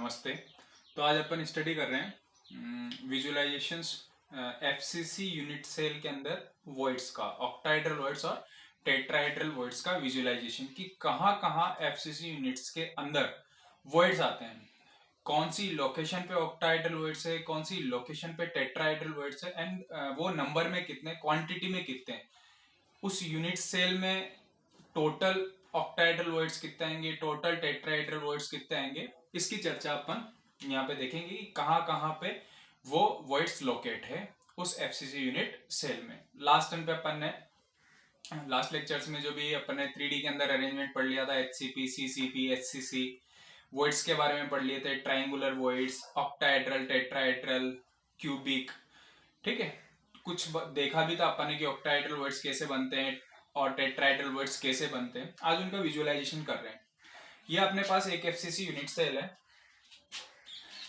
नमस्ते। तो आज अपन स्टडी कर रहे हैं विजुअलाइजेशंस एफसीसी यूनिट सेल के अंदर वॉइड्स का, ऑक्टाहेड्रल वॉइड्स और टेट्राहेड्रल वॉइड्स का विजुअलाइजेशन की कहाँ कहाँ एफसीसी यूनिट्स के अंदर वॉइड्स आते हैं, कौन सी लोकेशन पे ऑक्टाहेड्रल वॉइड्स है, कौन सी लोकेशन पे टेट्राहेड्रल वॉइड्स है एंड वो नंबर में कितने, क्वांटिटी में कितने, उस यूनिट सेल में टोटल ऑक्टाहेड्रल वॉइड्स कितने आएंगे, टोटल टेट्राहेड्रल वॉइड्स कितने आएंगे, इसकी चर्चा अपन यहाँ पे देखेंगे कि कहाँ कहाँ पे वो वॉइड्स लोकेट है उस एफसीसी यूनिट सेल में। लास्ट टाइम पे अपन ने लास्ट लेक्चर्स में जो भी अपन ने 3D के अंदर अरेंजमेंट पढ़ लिया था, एचसीपी, सीसीपी, एचसीसी वॉइड्स के बारे में पढ़ लिए थे, triangular voids, octahedral, tetrahedral, cubic. ठीक है, कुछ देखा भी था अपन ने कि ऑक्टाहेड्रल वॉइड्स कैसे बनते हैं और टेट्राहेड्रल वॉइड्स कैसे बनते हैं। आज उनका विजुअलाइजेशन कर रहे हैं। ये अपने पास एक एफसीसी यूनिट सेल है।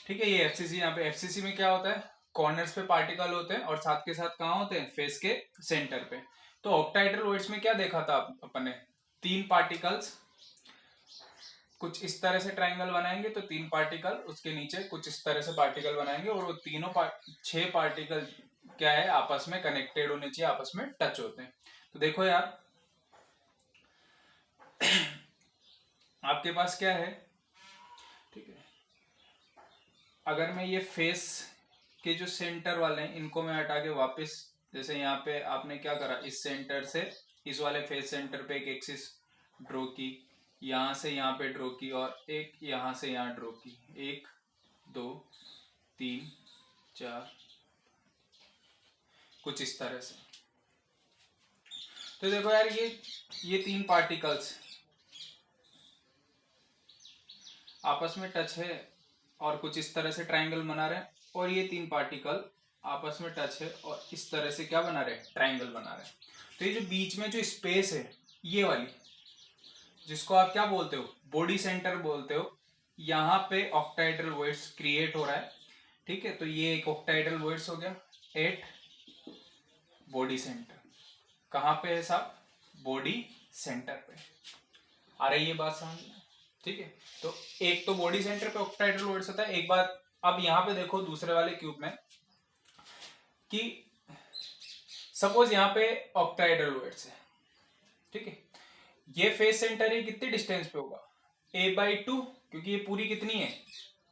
ठीक है, ये एफसीसी, यहाँ पे एफसीसी में क्या होता है, कॉर्नर्स पे पार्टिकल होते हैं और साथ के साथ कहाँ होते हैं, फेस के सेंटर पे। तो ऑक्टाहेड्रल वॉइड्स में क्या देखा था अपन ने, 3 पार्टिकल्स कुछ इस तरह से ट्राइंगल बनाएंगे तो 3 पार्टिकल उसके नीचे कुछ इस तरह से पार्टिकल बनाएंगे और वो तीनों 6 पार्टिकल क्या है, आपस में कनेक्टेड होने चाहिए, आपस में टच होते हैं। तो देखो यार आपके पास क्या है, ठीक है, अगर मैं ये फेस के जो सेंटर वाले हैं इनको मैं हटा के वापस, जैसे यहाँ पे आपने क्या करा, इस सेंटर से इस वाले फेस सेंटर पे एक एक्सिस ड्रॉ की, यहाँ से यहाँ पे ड्रॉ की और एक यहाँ से यहाँ ड्रॉ की, 1 2 3 4 कुछ इस तरह से। तो देखो यार ये 3 पार्टिकल्स आपस में टच है और कुछ इस तरह से ट्राइंगल बना रहे हैं, और ये 3 पार्टिकल आपस में टच है और इस तरह से क्या बना रहे हैं, ट्राइंगल बना रहे हैं। तो ये जो बीच में जो स्पेस है, ये वाली, जिसको आप क्या बोलते हो, बॉडी सेंटर बोलते हो, यहाँ पे ऑक्टाहेड्रल वॉइड्स क्रिएट हो रहा है। ठीक है, तो ये एक ऑक्टाहेड्रल वॉइड्स हो गया एट बॉडी सेंटर। कहाँ पे है साहब, बॉडी सेंटर पे। आ रही है बात समझ में? ठीक है, तो एक तो बॉडी सेंटर पे ऑक्टाहेड्रल वॉइड्स होता है। एक बात अब यहाँ पे देखो दूसरे वाले क्यूब में कि सपोज यहाँ पे ऑक्टाहेड्रल वॉइड्स है। ठीक है, ये फेस सेंटर है, कितने डिस्टेंस पे होगा, a/2, क्योंकि ये पूरी कितनी है,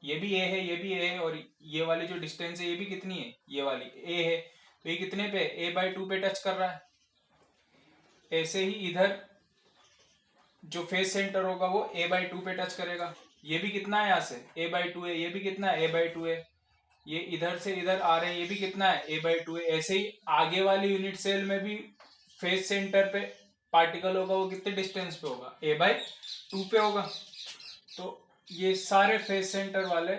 ये भी a है, ये भी a है, और ये वाली जो डिस्टेंस है ये भी कितनी है, ये वाली a है, तो ये कितने पे, a/2 पे टच कर रहा है। ऐसे ही इधर जो फेस सेंटर होगा वो a/2 पे टच करेगा। ये भी कितना है, यहाँ से a/2 है, ये भी कितना है, a/2 है, ये इधर से इधर आ रहे हैं, ये भी कितना है, a/2 है। ऐसे ही आगे वाली यूनिट सेल में भी फेस सेंटर पे पार्टिकल होगा, वो कितने डिस्टेंस पे होगा, a/2 पे होगा। तो ये सारे फेस सेंटर वाले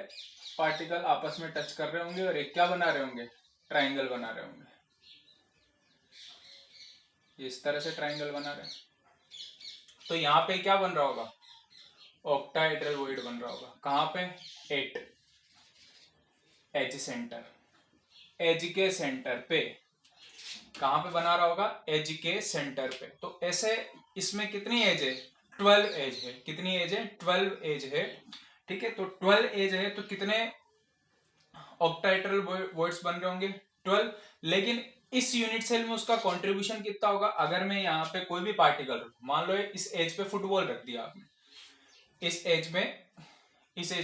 पार्टिकल आपस में टच कर रहे होंगे और एक क्या बना रहे होंगे, ट्राइंगल बना रहे होंगे। इस तरह से ट्राइंगल बना रहे हैं। तो यहाँ पे क्या बन रहा होगा, ऑक्टाहेड्रल वॉइड बन रहा होगा। कहाँ पे, एट एज सेंटर, एज के सेंटर पे। कहाँ पे बना रहा होगा, एज के सेंटर पे। तो ऐसे इसमें कितनी एज है, 12 एज है। कितनी एज है, 12 एज है। ठीक है, तो 12 एज है तो कितने ऑक्टाहेड्रल वॉइड्स बन रहे होंगे, 12। लेकिन इस यूनिट सेल में उसका कंट्रीब्यूशन कितना होगा, अगर मैं यहाँ पे कोई भी पार्टिकल, मान लो इस एज पे फुटबॉल रख दिया आपने, इस एज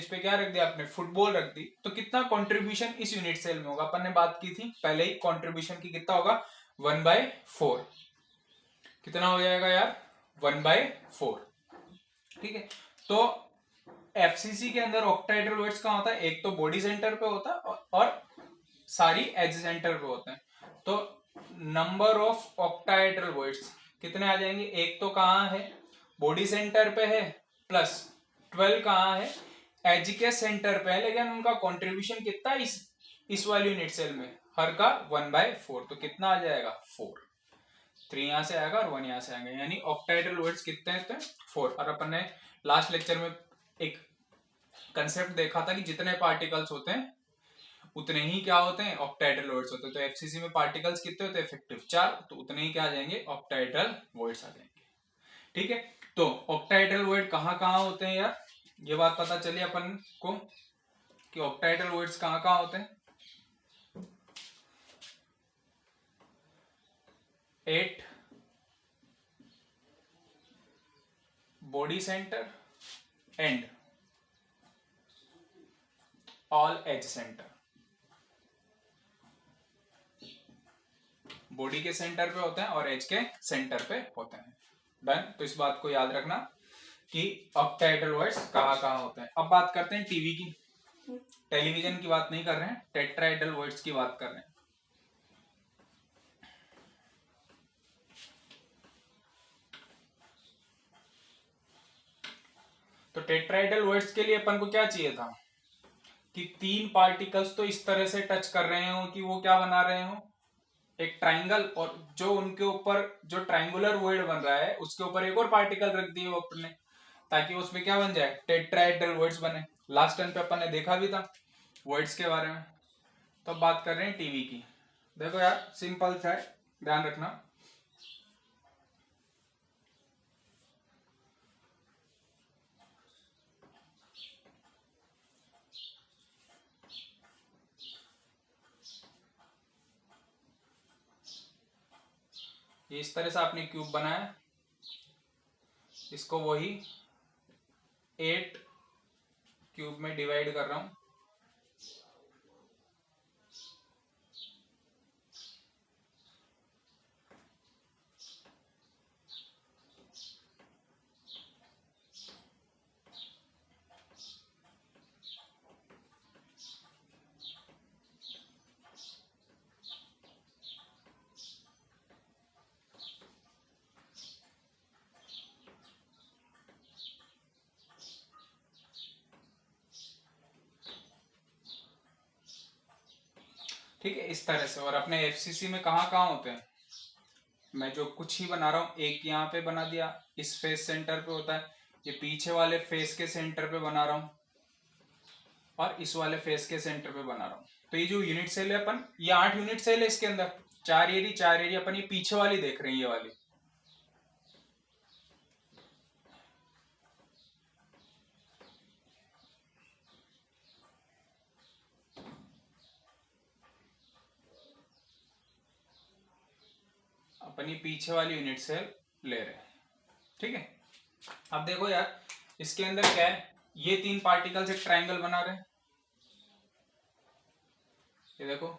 पे क्या रख दिया आपने, फुटबॉल रख दी, तो कितना कंट्रीब्यूशन इस यूनिट सेल में होगा, अपन ने बात की थी पहले ही कंट्रीब्यूशन की, कितना होगा, 1/4। कितना हो जाएगा यार, 1/4। ठीक है, तो एफसीसी के अंदर ऑक्टाहेड्रल वॉइड्स कहाँ होता है, एक तो बॉडी सेंटर पे होता है और सारी एज सेंटर पे होते हैं। तो नंबर ऑफ ऑक्टाहेड्रल वॉइड्स कितने आ जाएंगे, एक तो कहाँ है, बॉडी सेंटर पे है, प्लस 12 कहाँ है, एज के सेंटर पे है, लेकिन उनका कंट्रीब्यूशन कितना इस वाली यूनिट सेल में, हर का 1/4। तो कितना आ जाएगा, 4। 3 यहाँ से आएगा और 1 यहाँ से आएगा, यानी ऑक्टाहेड्रल वॉइड्स कितने हैं, 4। और अपन ने लास्ट लेक्चर में एक कंसेप्ट देखा था कि जितने पार्टिकल्स होते हैं उतने ही क्या होते हैं, ऑक्टाहेड्रल वॉइड्स होते हैं। तो एफसीसी में पार्टिकल्स कितने होते हैं, इफेक्टिव 4, तो उतने ही क्या आ जाएंगे, ऑक्टाहेड्रल वॉइड्स आ जाएंगे। ठीक है, तो ऑक्टाहेड्रल वॉइड कहाँ कहाँ होते हैं यार, ये बात पता चली अपन को। कि ऑक्टाहेड्रल वॉइड्स कहाँ कहाँ होते हैं? 8 body centre and all edge centre. Body के सेंटर पे होते हैं और एज के सेंटर पे होते हैं। डन। तो इस बात को याद रखना कि ऑक्टाहेड्रल वॉइड्स कहाँ कहाँ होते हैं। अब बात करते हैं टीवी की। टेलीविजन की बात नहीं कर रहे हैं, टेट्राहेड्रल वॉइड्स की बात कर रहे हैं। तो टेट्राहेड्रल वॉइड्स के लिए अपन को क्या चाहिए था कि 3 पार्टिकल्स तो इस तरह से टच कर रहे हो कि वो क्या बना रहे हो, एक ट्राइंगल, और जो उनके ऊपर जो ट्राइंगुलर वॉइड बन रहा है उसके ऊपर एक और पार्टिकल रख दिए वो अपने, ताकि उसमें क्या बन जाए, टेट्राहेड्रल वॉइड्स बने। लास्ट टाइम पे अपन ने देखा भी था वॉइड्स के बारे में। तो अब बात कर रहे हैं टीवी की। देखो यार सिंपल सा है, ध्यान रखना। ये इस तरह से आपने क्यूब बनाया, इसको वही 8 क्यूब में डिवाइड कर रहा हूं। ठीक है, इस तरह से। और अपने एफसीसी में कहाँ कहाँ होते हैं, मैं जो कुछ ही बना रहा हूं, एक यहाँ पे बना दिया, इस फेस सेंटर पे होता है, ये पीछे वाले फेस के सेंटर पे बना रहा हूं, और इस वाले फेस के सेंटर पे बना रहा हूं। तो ये जो यूनिट सेल है अपन, ये 8 यूनिट सेल है, इसके अंदर 4 एरिया अपन ये पीछे वाली देख रहे हैं, ये वाली। अपन ये पीछे वाली यूनिट सेल ले रहे हैं। ठीक है, अब देखो यार इसके अंदर क्या है, ये 3 पार्टिकल से ट्राइंगल बना रहे हैं, ये देखो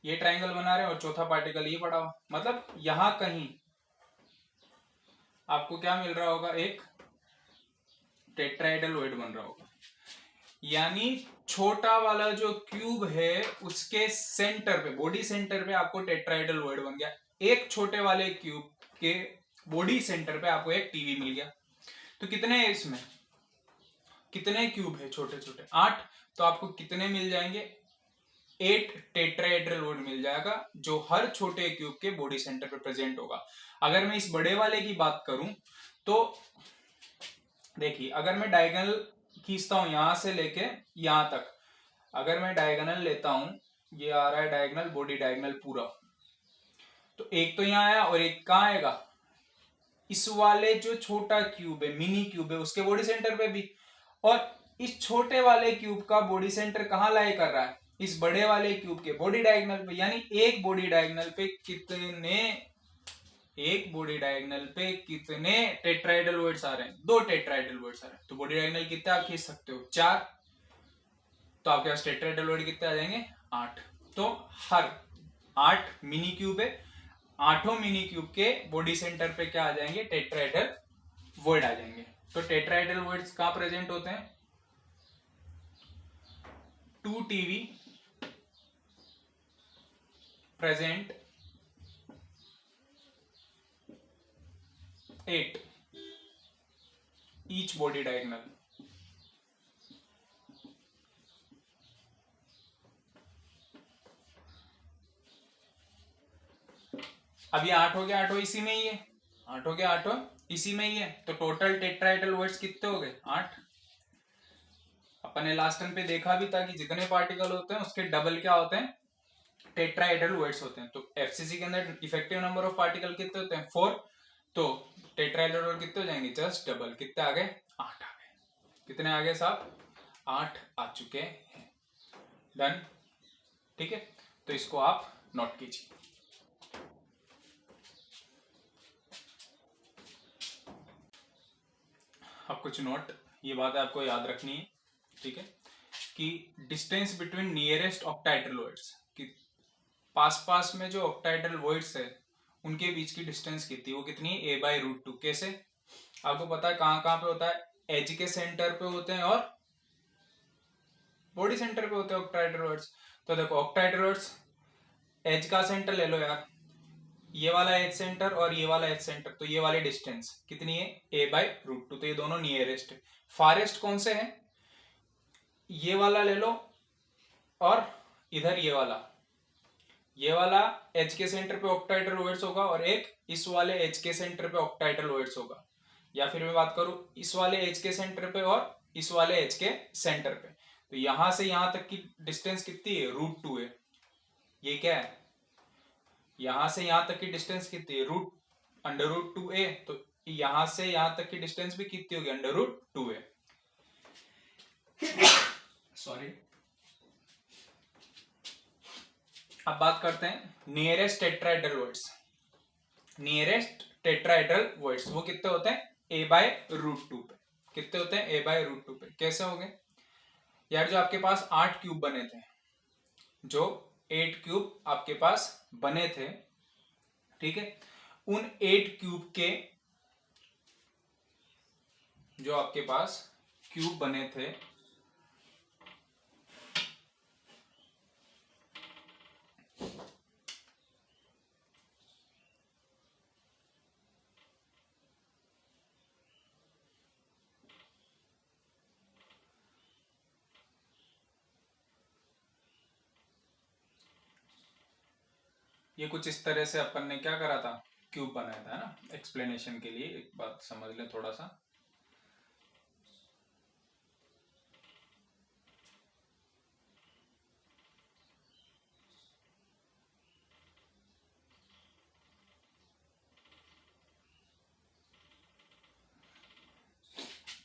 ये ट्राइंगल बना रहे हैं, और चौथा पार्टिकल ये पड़ा हुआ, मतलब यहां कहीं आपको क्या मिल रहा होगा, एक टेट्राहेड्रल वॉइड बन रहा होगा। यानी छोटा वाला जो क्यूब है उसके सेंटर पे, बॉडी सेंटर पे आपको टेट्राहेड्रल वॉइड बन गया। एक छोटे वाले क्यूब के बॉडी सेंटर पे आपको एक टीवी मिल गया। तो कितने है इसमें, कितने क्यूब है छोटे छोटे, 8। तो आपको कितने मिल जाएंगे, 8 टेट्राहेड्रल वॉइड मिल जाएगा, जो हर छोटे क्यूब के बॉडी सेंटर पे प्रेजेंट होगा। अगर मैं इस बड़े वाले की बात करूं तो देखिए, अगर मैं डायगोनल खींचता हूं यहां से लेके यहां तक, अगर मैं डायगोनल लेता हूं, ये आ रहा है डायगोनल, बॉडी डायगोनल पूरा, तो एक तो यहां आया और एक कहां आएगा, इस वाले जो छोटा क्यूब है, मिनी क्यूब है, उसके बॉडी सेंटर पे भी। और इस छोटे वाले क्यूब का बॉडी सेंटर कहां लाई कर रहा है, इस बड़े वाले क्यूब के बॉडी डायगोनल पे। यानी एक बॉडी डायगोनल पे कितने, एक बॉडी डायगोनल पे कितने टेट्राहेड्रल वॉइड्स आ रहे हैं, 2 टेट्राहेड्रल वॉइड्स आ रहे हैं। तो बॉडी डायगोनल कितने आप खींच सकते हो, 4। तो आपके पास टेट्राहेड्रल वॉइड कितने आ जाएंगे, 8। तो हर 8 मिनी क्यूब है, 8 मिनी क्यूब के बॉडी सेंटर पे क्या आ जाएंगे, टेट्राहेड्रल वॉइड आ जाएंगे। तो टेट्राहेड्रल वॉइड्स कहां प्रेजेंट होते हैं, 2 TV present 8 each body diagonal. अब ये 8 हो गया, 8 इसी में ही है, 8 हो गया, 8 इसी में ही है। तो टोटल टेट्राहेड्रल वॉइड्स कितने हो गए, 8। अपन ने लास्ट टाइम पे देखा भी था कि जितने पार्टिकल होते हैं उसके डबल क्या होते हैं, टेट्राहेड्रल वॉइड्स होते हैं। तो एफसीसी के अंदर इफेक्टिव नंबर ऑफ पार्टिकल कितने होते हैं, 4। तो टेट्राहेड्रल वॉइड कितने हो जाएंगे, जस्ट डबल, कितने आ गए, 8 आ गए। कितने आ गए साहब? 8 आ चुके हैं। डन, ठीक है, तो इसको आप नोट कीजिए। अब कुछ नोट, ये बात आपको याद रखनी है, ठीक है, कि distance between nearest octahedral voids, कि पास पास में जो ऑक्टाहेड्रल वॉइड्स है उनके बीच की डिस्टेंस कितनी, वो कितनी है? a/√2। कैसे? आपको पता है कहां कहां पे होता है? एज के सेंटर पे होते हैं और बॉडी सेंटर पे होते हैं ऑक्टाहेड्रल वॉइड्स। तो देखो ऑक्टाहेड्रल वॉइड्स, एज का सेंटर ले लो यार, ये वाला एज सेंटर और ये वाला एज सेंटर, तो ये वाली डिस्टेंस कितनी है? a/√2। तो ये दोनों नियरेस्ट है। फारेस्ट कौन से है? ये वाला ले लो और इधर ये वाला एच के सेंटर पे ऑक्टाहेड्रल वॉइड्स होगा और एक इस वाले एच के सेंटर पे ऑक्टाहेड्रल वॉइड्स होगा। या फिर मैं बात करूं इस वाले एच के सेंटर पे और इस वाले एच के सेंटर पे, तो यहां से यहां तक की डिस्टेंस कितनी है? √2 है। ये क्या है? यहां से यहां तक की डिस्टेंस कितनी है? √2a। तो यहां से यहां तक की डिस्टेंस भी कितनी होगी? √2a। सॉरी। अब बात करते हैं nearest tetrahedral voids. Nearest tetrahedral voids वो कितने होते हैं? a/√2 पे। कितने होते हैं? a/√2 पे। कैसे हो गए यार? जो आपके पास 8 क्यूब बने थे, जो 8 क्यूब आपके पास बने थे, ठीक है, उन 8 क्यूब के जो आपके पास क्यूब बने थे, ये कुछ इस तरह से अपन ने क्या करा था? क्यूब बनाया था ना। एक्सप्लेनेशन के लिए एक बात समझ लें थोड़ा सा।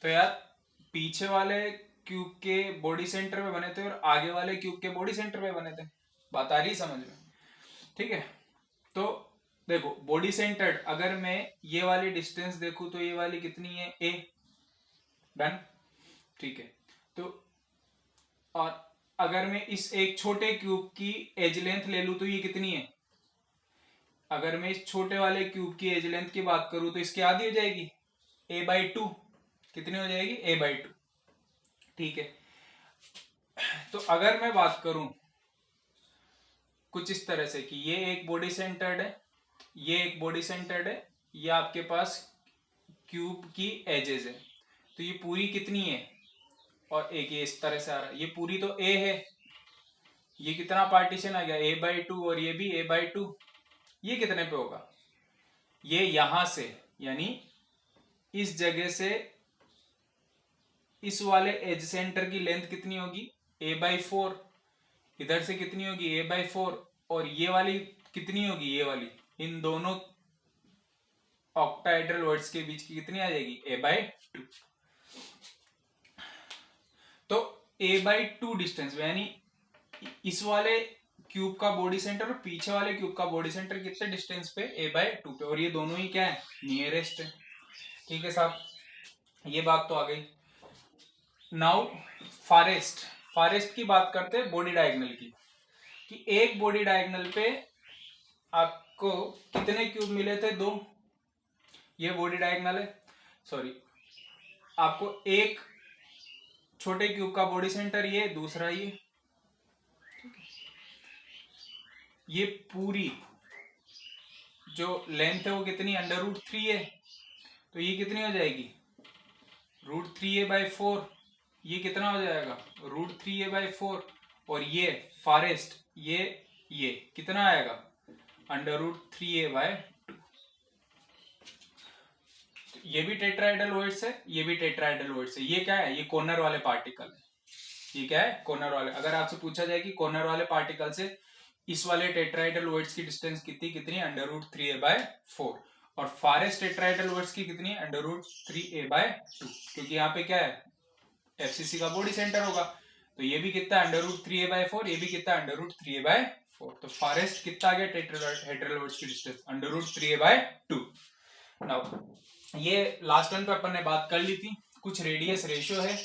तो यार पीछे वाले क्यूब के बॉडी सेंटर पे बने थे और आगे वाले क्यूब के बॉडी सेंटर पे बने थे। बात आ रही समझ में? ठीक है, तो देखो बॉडी सेंटर्ड, अगर मैं ये वाली डिस्टेंस देखूं तो ये वाली कितनी है? a। डन, ठीक है। तो और अगर मैं इस एक छोटे क्यूब की एज लेंथ ले लूं तो ये कितनी है? अगर मैं इस छोटे वाले क्यूब की एज लेंथ की बात करूं तो इसकी आधी हो जाएगी, a/2। कितनी हो जाएगी? a/2। ठीक है, तो अगर मैं बात करूं कुछ इस तरह से कि ये एक बॉडी सेंटर्ड है, ये एक बॉडी सेंटर्ड है, ये आपके पास क्यूब की एजेस है, तो ये पूरी कितनी है? और एक ये इस तरह से आ रहा है, ये पूरी तो a है। ये कितना पार्टीशन आ गया? a/2 और ये भी a/2। ये कितने पे होगा? ये यहां से, यानी इस जगह से इस वाले एज सेंटर की लेंथ कितनी होगी? a/4। इधर से कितनी होगी? a/4। और ये वाली कितनी होगी? ये वाली, इन दोनों ऑक्टाहेड्रल वॉइड्स के बीच की कितनी आ जाएगी? a/2। तो a/2 डिस्टेंस, यानी इस वाले क्यूब का बॉडी सेंटर और पीछे वाले क्यूब का बॉडी सेंटर कितने डिस्टेंस पे? a/2 पे। और ये दोनों ही क्या है? नियरेस्ट है। ठीक है साहब, ये बात तो आ गई। नाउ फारेस्ट, फारेस्ट की बात करते हैं बॉडी डायगोनल की, कि एक बॉडी डायगोनल पे आपको कितने क्यूब मिले थे? 2। ये बॉडी डायगोनल है, सॉरी, आपको एक छोटे क्यूब का बॉडी सेंटर ये, दूसरा ये पूरी जो लेंथ है वो कितनी? √3 है। तो ये कितनी हो जाएगी? √3a/4। ये कितना हो जाएगा? √3a/4। और ये फारेस्ट, ये कितना आएगा? √3a/2। ये भी टेट्राहेड्रल वॉइड्स है, ये भी टेट्राहेड्रल वॉइड्स है। ये क्या है? ये कॉर्नर वाले पार्टिकल है। ये क्या है? कॉर्नर वाले। अगर आपसे पूछा जाए कि कॉर्नर वाले पार्टिकल से इस वाले टेट्राहेड्रल वॉइड्स की डिस्टेंस कितनी कितनी? √3a/4। और फारेस्ट टेट्राहेड्रल वॉइड्स की कितनी है? √3a/2। क्योंकि यहाँ पे क्या है? एफसीसी का बॉडी सेंटर होगा। तो ये भी कितना √3a/4, ये भी कितना √3a/4। तो फारेस्ट कितना आ गया टेट्राहेड्रल वर्ड्स की डिस्टेंस √3a/2। नाउ ये लास्ट वन पे अपन ने बात कर ली थी, कुछ रेडियस रेशियो है।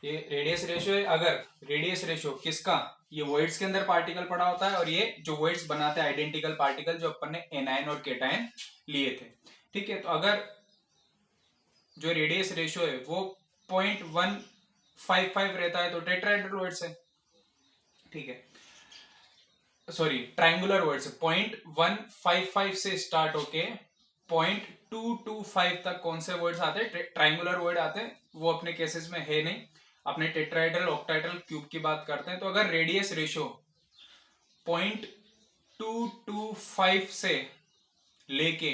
ये रेडियस रेशियो है। अगर रेडियस रेशियो किसका, ये वॉइड्स के अंदर पार्टिकल पड़ा होता है, और ये जो वॉइड्स बनाते हैं आइडेंटिकल पार्टिकल जो अपन ने एनायन और केटायन लिए थे, ठीक है। तो अगर जो रेडियस रेशियो है वो 0.155 रहता है तो टेट्राहेड्रल वर्ड्स है, ठीक है। सॉरी, ट्रायंगुलर वर्ड्स 0.155 से स्टार्ट होके 0.225 तक कौन से वर्ड्स आते हैं, ट्रायंगुलर वर्ड आते हैं। वो अपने केसेस में है नहीं, अपने टेट्राहेड्रल ऑक्टाहेड्रल क्यूब की बात करते हैं। तो अगर रेडियस रेशियो 0.225 से लेके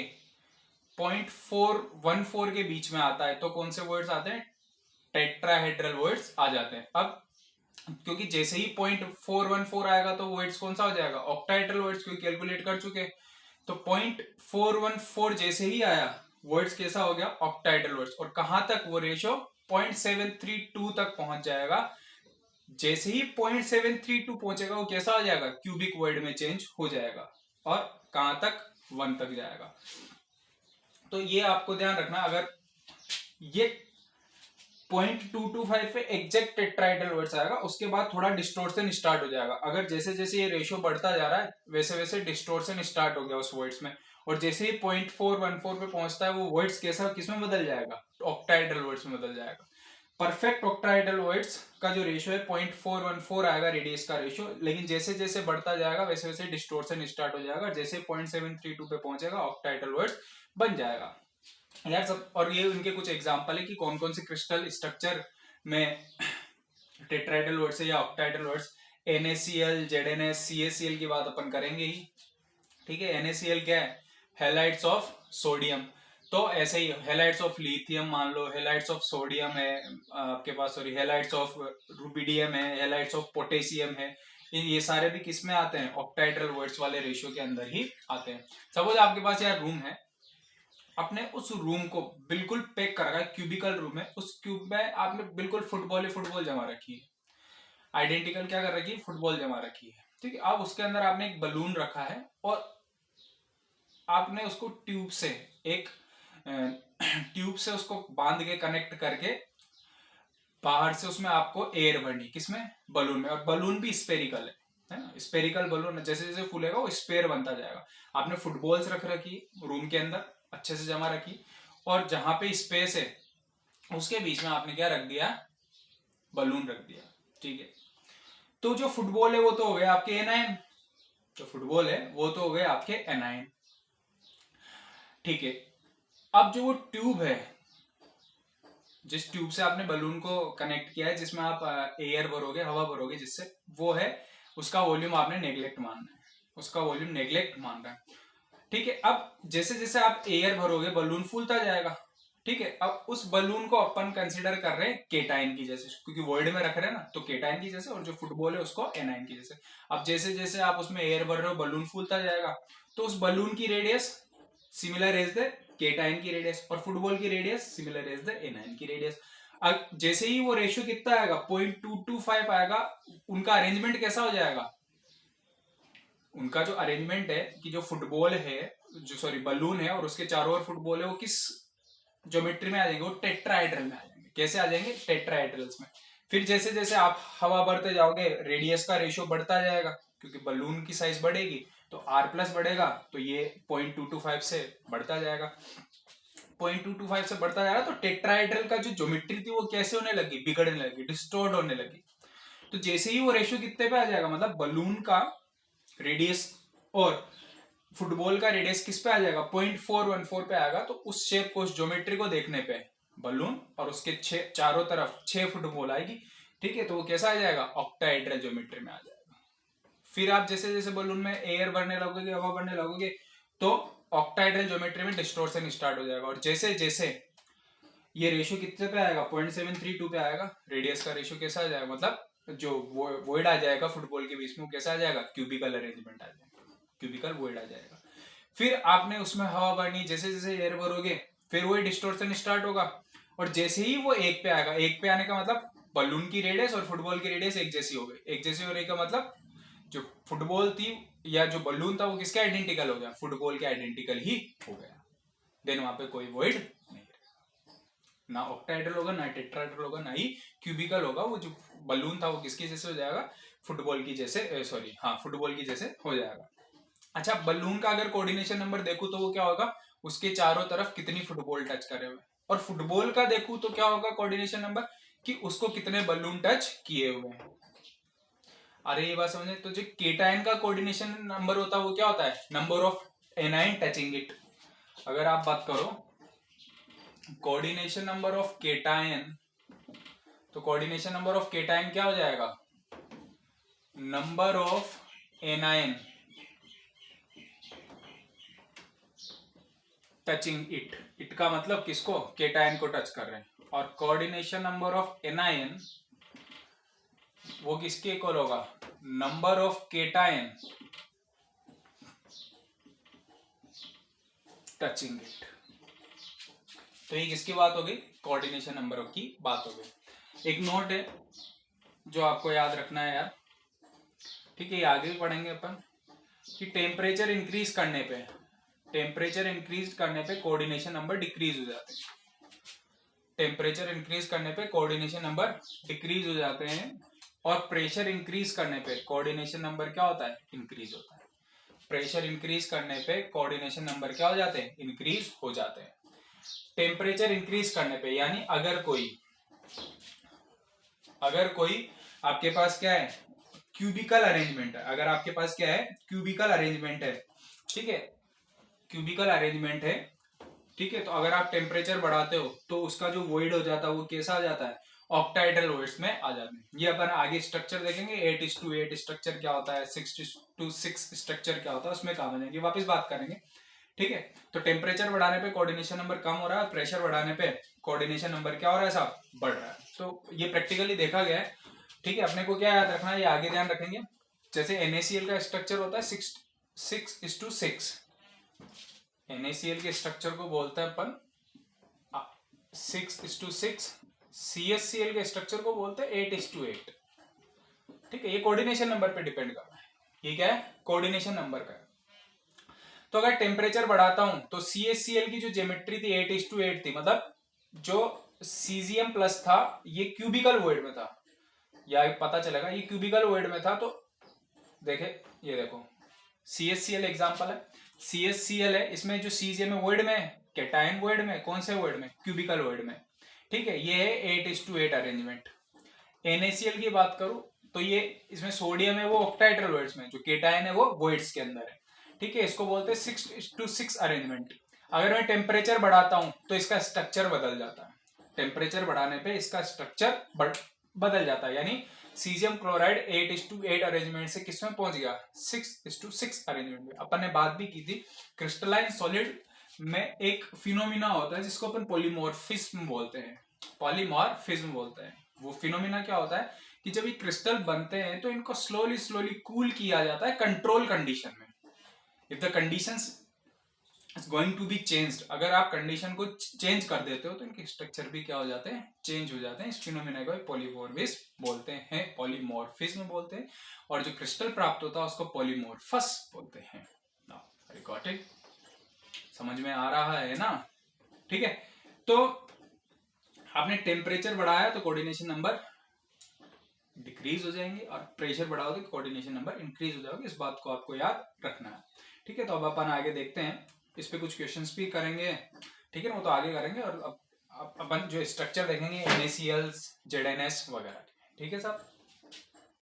0.414 के बीच में आता है तो कौन से वर्ड्स आते हैं, टेट्राहेड्रल वर्ड्स आ जाते हैं। अब क्योंकि जैसे ही 0.414 आएगा तो वर्ड्स कौन सा हो जाएगा, ऑक्टाहेड्रल वर्ड्स, क्योंकि कैलकुलेट कर चुके। तो 0.414 जैसे ही आया वर्ड्स कैसा हो गया, ऑक्टाहेड्रल वर्ड्स। और कहां तक वो रेशियो 0.732 तक पहुंच जाएगा। जैसे ही 0.732 पहुंचेगा वो कैसा हो जाएगा, क्यूबिक वर्ड में चेंज हो जाएगा। और कहां तक, 1 तक जाएगा। तो ये आपको ध्यान रखना, अगर ये 0.225 पे एग्जैक्ट टेट्राहेड्रल वर्ड्स आएगा, उसके बाद थोड़ा डिस्टोर्शन स्टार्ट हो जाएगा। अगर जैसे जैसे ये रेशियो बढ़ता जा रहा है वैसे वैसे डिस्टोर्शन स्टार्ट हो गया उस वर्ड्स में, और जैसे ही 0.414 पे पहुंचता है वो वर्ड्स कैसा, किसमें बदल जाएगा, ऑक्टाहेड्रल वर्ड्स में बदल जाएगा। परफेक्ट ऑक्टाहेड्रल वर्ड्स का जो रेशियो है 0.414 आएगा रेडियस का रेशियो, लेकिन जैसे जैसे बढ़ता जाएगा वैसे वैसे डिस्टोर्शन स्टार्ट हो जाएगा। जैसे 0.732 पे पहुंचेगा ऑक्टाहेड्रल वर्ड्स बन जाएगा यार सब। और ये उनके कुछ एग्जांपल है कि कौन कौन से क्रिस्टल स्ट्रक्चर में टेट्राहेड्रल वर्ड्स है या octahedral words. NaCl, ZnS, CaCl की बात अपन करेंगे ही, ठीक है। NaCl क्या है, हैलाइड्स ऑफ सोडियम। तो ऐसे ही हैलाइड्स ऑफ लिथियम मान लो, हैलाइड्स ऑफ सोडियम है आपके पास, सॉरी हैलाइड्स ऑफ रुबिडियम है, हैलाइड्स ऑफ पोटेशियम है। ये सारे भी किस में आते हैं, ऑक्टाहेड्रल वर्ड्स वाले रेशियो के अंदर ही आते हैं। सपोज आपके पास यार रूम है, अपने उस रूम को बिल्कुल पैक कर रखा है, क्यूबिकल रूम है, उस क्यूब में आपने बिल्कुल फुटबॉल ही फुटबॉल जमा रखी है, आइडेंटिकल क्या कर रखी है, फुटबॉल जमा रखी है, ठीक है। अब उसके अंदर आपने एक बलून रखा है और आपने उसको ट्यूब से एक ट्यूब से उसको बांध के कनेक्ट करके बाहर से उसमें आपको एयर भरनी, किसमें, बलून में। और बलून भी स्पेरिकल है ना, स्पेरिकल बलून, जैसे जैसे फूलेगा वो स्पेयर बनता जाएगा। आपने फुटबॉल्स रख रखी रूम के अंदर अच्छे से जमा रखी, और जहां पे स्पेस है उसके बीच में आपने क्या रख दिया, बलून रख दिया, ठीक है। तो जो फुटबॉल है वो तो हो गए आपके एनायन, जो फुटबॉल है वो तो हो गए आपके एनायन, ठीक है। अब जो वो ट्यूब है, जिस ट्यूब से आपने बलून को कनेक्ट किया है, जिसमें आप एयर भरोगे, हवा भरोगे जिससे, वो है, उसका वॉल्यूम आपने नेग्लेक्ट मानना है, उसका वॉल्यूम नेग्लेक्ट मान रहा है, ठीक है। अब जैसे जैसे आप एयर भरोगे बलून फूलता जाएगा, ठीक है। अब उस बलून को अपन कंसीडर कर रहे हैं केटाइन की जैसे, क्योंकि वॉइड में रख रहे हैं ना, तो केटाइन की जैसे, और जो फुटबॉल है उसको एनाइन की जैसे। अब जैसे जैसे आप उसमें एयर भर रहे हो बलून फूलता जाएगा, तो उस बलून की radius similar as the cation की रेडियस, और फुटबॉल की radius similar as the anion की रेडियस। अब जैसे ही वो रेशियो कितना आएगा, 0.225 आएगा, उनका अरेंजमेंट कैसा हो जाएगा, उनका जो अरेंजमेंट है कि जो फुटबॉल है, जो सॉरी बलून है और उसके चारों ओर फुटबॉल है, वो किस ज्योमेट्री में आ जाएंगे, वो टेट्राहेड्रल में आ जाएंगे। कैसे आ जाएंगे, टेट्राहेड्रल्स में। फिर जैसे जैसे आप हवा भरते जाओगे रेडियस का रेशियो बढ़ता जाएगा, क्योंकि बलून की साइज बढ़ेगी तो R+ बढ़ेगा, तो ये 0.225 से बढ़ता जाएगा, 0.225 से बढ़ता जाएगा। तो टेट्राहेड्रल का जो ज्योमेट्री थी वो कैसे होने लगी, बिगड़ने लगी, डिस्टोर्ट होने लगी। तो जैसे ही वो रेशियो कितने पे आ जाएगा, मतलब बलून का रेडियस और फुटबॉल का रेडियस किस पे आ जाएगा, 0.414 पे आएगा, तो उस शेप को, उस ज्योमेट्री को देखने पे बलून और उसके चारों तरफ 6 फुटबॉल आएगी, ठीक है। तो वो कैसा आ जाएगा, ऑक्टाहेड्रल ज्योमेट्री में आ जाएगा। फिर आप जैसे जैसे बलून में एयर भरने लगोगे, हवा भरने लगोगे, तो ऑक्टाहेड्रल ज्योमेट्री में डिस्टोर्शन स्टार्ट हो जाएगा। और जैसे जैसे ये रेशियो कितने पे आएगा, 0.732 पे आएगा, रेडियस का रेशियो कैसा आ जाएगा, मतलब जो वॉइड आ जाएगा फुटबॉल के बीच में, वो कैसा आ जाएगा, क्यूबिकल अरेंजमेंट आ जाएगा, क्यूबिकल वॉइड आ जाएगा। फिर आपने उसमें हवा भरनी, जैसे जैसे एयर भरोगे फिर वही डिस्टोर्शन स्टार्ट होगा, और जैसे ही वो एक पे आएगा, एक पे आने का मतलब बलून की रेडियस और फुटबॉल की रेडियस एक जैसी हो गई। एक जैसी होने का मतलब जो फुटबॉल थी या जो बलून था वो किसके आइडेंटिकल हो गया, फुटबॉल के आइडेंटिकल ही हो गया। देन वहां पे कोई वॉइड नहीं, ना ऑक्टाहेड्रल होगा, ना टेट्राहेड्रल होगा, ना ही क्यूबिकल होगा। वो जो बलून था वो किसकी जैसे हो जाएगा, फुटबॉल की जैसे, सॉरी हाँ फुटबॉल की जैसे हो जाएगा। अच्छा, बलून का अगर कोऑर्डिनेशन नंबर देखूं तो वो क्या होगा, उसके चारों तरफ कितनी फुटबॉल टच करे हुए। और फुटबॉल का देखूं तो क्या होगा कोऑर्डिनेशन नंबर, कि उसको कितने बलून टच किए हुए हैं। अरे ये बात समझे, तो जो केटायन का कोऑर्डिनेशन नंबर होता है वो क्या होता है, number of anion touching it. अगर आप बात करो कोऑर्डिनेशन नंबर ऑफ केटायन, तो कोऑर्डिनेशन नंबर ऑफ केटायन क्या हो जाएगा, number of anion touching it. It का मतलब किसको, केटायन को टच कर रहे हैं। और कोऑर्डिनेशन नंबर ऑफ एनायन वो किसके इक्वल होगा, number of cation touching it. तो ये किसकी बात हो गई, कोऑर्डिनेशन नंबर की बात हो गई। एक नोट है जो आपको याद रखना है यार, ठीक है, ये आगे भी पढ़ेंगे अपन, कि टेम्परेचर इंक्रीज करने पे, टेम्परेचर इंक्रीज करने पे कोऑर्डिनेशन नंबर डिक्रीज हो जाते हैं। टेम्परेचर इंक्रीज करने पे कोऑर्डिनेशन नंबर डिक्रीज हो जाते हैं, और प्रेशर इंक्रीज करने पे कोऑर्डिनेशन नंबर क्या होता है, इंक्रीज होता है। प्रेशर इंक्रीज करने पे कोऑर्डिनेशन नंबर क्या हो जाते हैं, इंक्रीज हो जाते हैं। टेम्परेचर इंक्रीज करने पे यानी अगर कोई आपके पास क्या है, क्यूबिकल अरेंजमेंट है, अगर आपके पास क्या है, क्यूबिकल अरेंजमेंट है, ठीक है, क्यूबिकल अरेंजमेंट है, ठीक है, तो अगर आप टेम्परेचर बढ़ाते हो तो उसका जो वॉइड हो जाता है वो कैसा आ जाता है, ऑक्टाहेड्रल वॉइड्स में आ जाते हैं। ये अपन आगे स्ट्रक्चर देखेंगे, 8:8 स्ट्रक्चर क्या होता है, 6:6 स्ट्रक्चर क्या होता है, उसमें काम आ जाएंगे, वापस बात करेंगे, ठीक है। तो टेम्परेचर बढ़ाने पे कोऑर्डिनेशन नंबर कम हो रहा है, प्रेशर बढ़ाने पे कोऑर्डिनेशन नंबर क्या हो रहा है साहब, बढ़ रहा है। तो ये प्रैक्टिकली देखा गया है, ठीक है। अपने को क्या याद रखना है, ये आगे ध्यान रखेंगे। जैसे NaCl का स्ट्रक्चर होता है 6:6, NaCl के स्ट्रक्चर को बोलते हैं अपन 6:6, CaCl के स्ट्रक्चर को बोलते हैं 8:8, ठीक है। ये कोऑर्डिनेशन नंबर पे डिपेंड कर रहा है, ये क्या है, कोऑर्डिनेशन नंबर का है। तो अगर टेम्परेचर बढ़ाता हूं तो CaCl की जो ज्योमेट्री थी 8:8 थी, मतलब जो सीजियम प्लस था ये क्यूबिकल वॉइड में था, या पता चलेगा ये क्यूबिकल वॉइड में था। तो देखे, ये देखो CaCl एग्जांपल है, CaCl है, इसमें जो सीजियम है वॉइड में, कैटायन वॉइड में, कौन से वॉइड में, क्यूबिकल वॉइड में, ठीक है। ये है 8:8 अरेंजमेंट। NaCl की बात करूं तो ये इसमें सोडियम है वो ऑक्टाहेड्रल वॉइड्स में, जो केटायन है वो वॉइड्स के अंदर है, ठीक है। इसको बोलते हैं 6:6 अरेंजमेंट। अगर मैं टेम्परेचर बढ़ाता हूं तो इसका स्ट्रक्चर बदल जाता है, टेम्परेचर बढ़ाने पे इसका स्ट्रक्चर बदल जाता है, यानी सीजियम क्लोराइड 8:8 अरेंजमेंट से किसमें पहुंच गया, 6:6 अरेंजमेंट में। अपन ने बात भी की थी, क्रिस्टलाइन सॉलिड में एक फिनोमिना होता है जिसको अपन पॉलीमॉर्फिज्म बोलते हैं, पॉलीमॉर्फिज्म बोलते हैं। वो फिनोमिना क्या होता है कि जब ये क्रिस्टल बनते हैं तो इनको स्लोली स्लोली कूल किया जाता है कंट्रोल कंडीशन में। If the conditions is going to be changed, अगर आप कंडीशन को चेंज कर देते हो तो इनके स्ट्रक्चर भी क्या हो जाते हैं, चेंज हो जाते हैं। इस फिनोमेना को पॉलीमॉर्फिज्म बोलते हैं, पॉलीमॉर्फिज्म बोलते हैं। और जो क्रिस्टल प्राप्त होता है उसको पॉलीमॉर्फस बोलते हैं। नाउ गॉट इट, समझ में आ रहा है ना, ठीक है। तो आपने टेम्परेचर बढ़ाया तो कोऑर्डिनेशन नंबर डिक्रीज हो जाएंगे, और प्रेशर बढ़ाओगे तो कोऑर्डिनेशन नंबर इंक्रीज हो जाएगा। इस बात को आपको याद रखना है, ठीक है। तो अब अपन आगे देखते हैं, इस पे कुछ क्वेश्चंस भी करेंगे, ठीक है ना, वो तो आगे करेंगे। और अब अपन जो स्ट्रक्चर देखेंगे NaCl, ZnS वगैरह, ठीक है साहब।